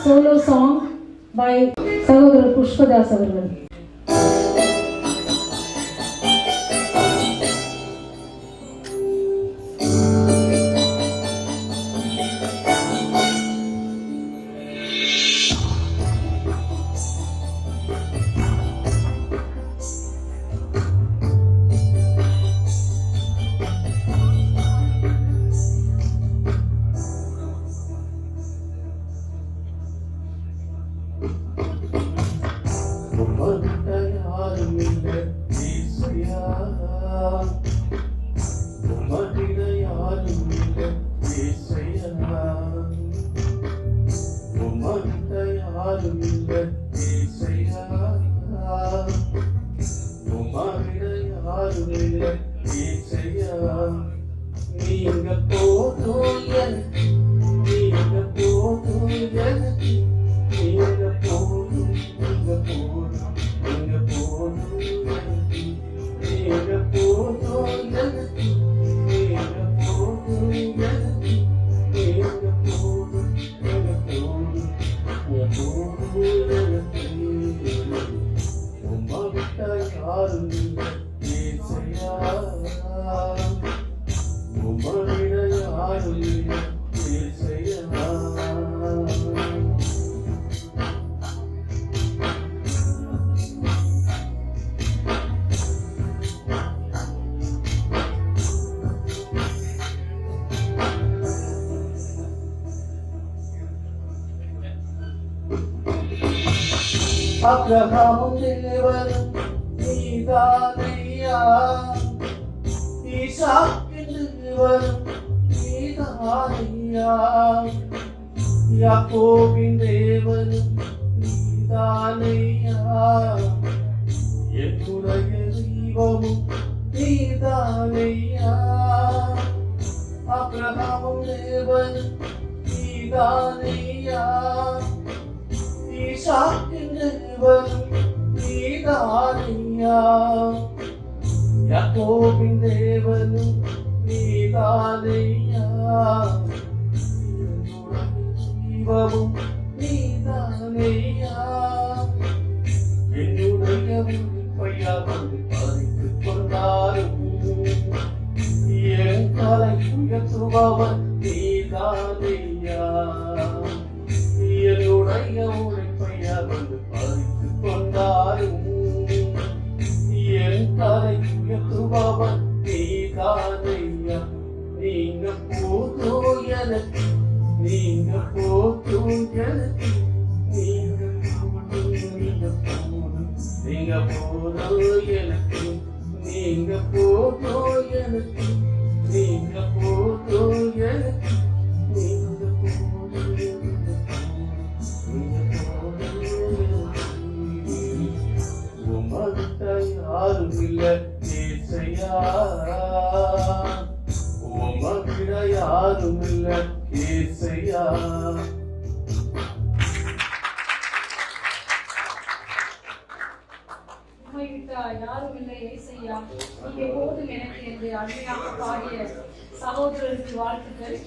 solo song by சகோதரர் புஷ்பதாஸ் அவர்கள். நீங்க போதும் எனக்கு, நீங்க போதும் எனக்கு, நீங்க போதும், நீங்க போதும், நீங்க போதும் எனக்கு, நீங்க போதும் எனக்கு, நீங்க போதும் எனக்கு, நீங்க போதும், நீங்க போதும், போதும் எனக்கு. உம்மா விட்டா யாரும் இல்லை ஏசையா, உம்மா விட யாரும் இல்லை ஏசையா. அப்ரஹாமும் தேவனும் நீதானையா, ஈசாக்கின் தேவனும் நீதானையா, யாக்கோபின் தேவனும் நீதானையா, என்னுடைய தெய்வமும் நீதானையா. அப்ரஹாமும் தேவனும் நீதானையா, ஈசாக்கின் தேவனும் நீதானையா, யாக்கோபின் தேவனும் நீதானையா, தெய்வமும் நீதானையா. என்னுடைய உயிர்ப்பையா வந்து பறித்துக் கொண்டாலும் என் தலை உயர்த்துபவர் நீதானையா. என்னுடைய உழைப்பையா வந்து பறித்துக் கொண்டாலும் என் தலை உயர்த்துபவர் நீதானையா. நீங்க போதும் எனக்கு, நீங்க போதும் எனக்கு, நீங்க போதும், நீங்க போதும், நீங்க போதும் எனக்கு, நீங்க போதும் எனக்கு, நீங்க போதும் எனக்கு, நீங்க போதும் எனக்கு, நீங்க போதும் எனக்கு. உம்மா விட்டா யாரும் இல்லை ஏசையா, உம்மா விட யாரும் இல்லை ஏசையா. உம்மை விட்டா யாரும் இல்லை ஏசையா, நீங்க போதும் எனக்கு என்று அருமையாக பாடிய சகோதரருக்கு வாழ்த்துக்கள்.